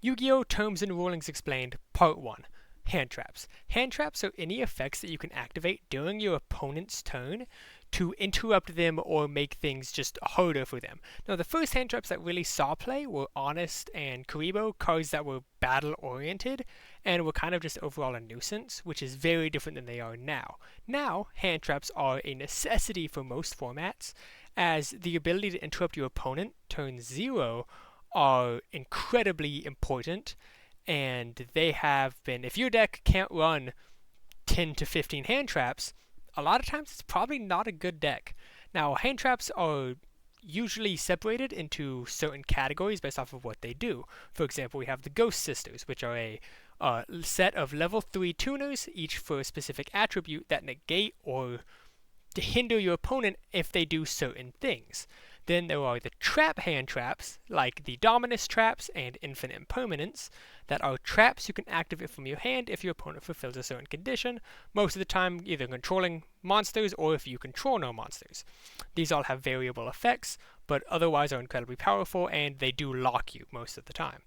Yu-Gi-Oh! Terms and Rulings Explained, Part 1. Hand traps. Hand traps are any effects that you can activate during your opponent's turn to interrupt them or make things just harder for them. Now, the first hand traps that really saw play were Honest and Karibo, cards that were battle oriented and were kind of just overall a nuisance, which is very different than they are now. Now, hand traps are a necessity for most formats, as the ability to interrupt your opponent turn 0 are incredibly important, and they have been. If your deck can't run 10 to 15 hand traps, a lot of times it's probably not a good deck. Now, hand traps are usually separated into certain categories based off of what they do. For example, we have the Ghost Sisters, which are a set of level 3 tuners, each for a specific attribute that negate or to hinder your opponent if they do certain things. Then there are the trap hand traps, like the Dominus traps and Infinite Impermanence, that are traps you can activate from your hand if your opponent fulfills a certain condition, most of the time either controlling monsters or if you control no monsters. These all have variable effects, but otherwise are incredibly powerful, and they do lock you most of the time.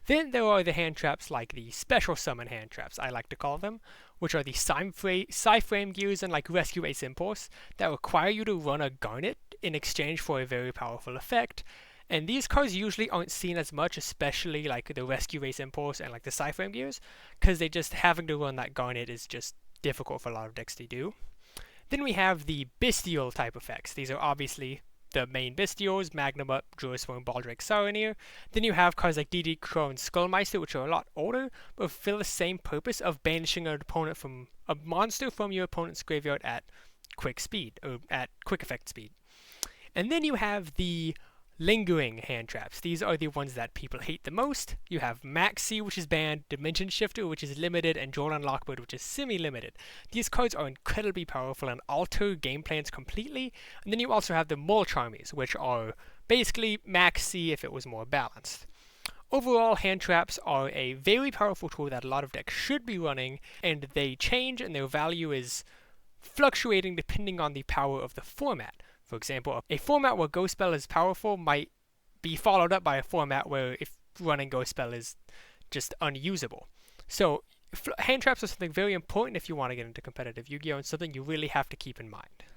Then there are the hand traps like the special summon hand traps, I like to call them, which are the Psy-Frame gears and like Rescue Ace Impulse that require you to run a Garnet in exchange for a very powerful effect. And these cards usually aren't seen as much, especially like the Rescue Ace Impulse and like the Psy-Frame gears, because they just having to run that Garnet is just difficult for a lot of decks to do. Then we have the Bestial type effects. These are obviously the main Bestials, Magnamut, Druisworm, Baldrake, Saronir. Then you have cards like DD Crow and Skullmeister, which are a lot older, but fulfill the same purpose of banishing an opponent from a monster from your opponent's graveyard at quick speed, or at quick effect speed. And then you have the lingering hand traps. These are the ones that people hate the most. You have Maxi, which is banned, Dimension Shifter, which is limited, and Jordan Lockbird, which is semi-limited. These cards are incredibly powerful and alter game plans completely. And then you also have the Mulch Armies, which are basically Maxi if it was more balanced. Overall, hand traps are a very powerful tool that a lot of decks should be running, and they change and their value is fluctuating depending on the power of the format. For example, a format where Ghost Spell is powerful might be followed up by a format where if running Ghost Spell is just unusable. So hand traps are something very important if you want to get into competitive Yu-Gi-Oh! And something you really have to keep in mind.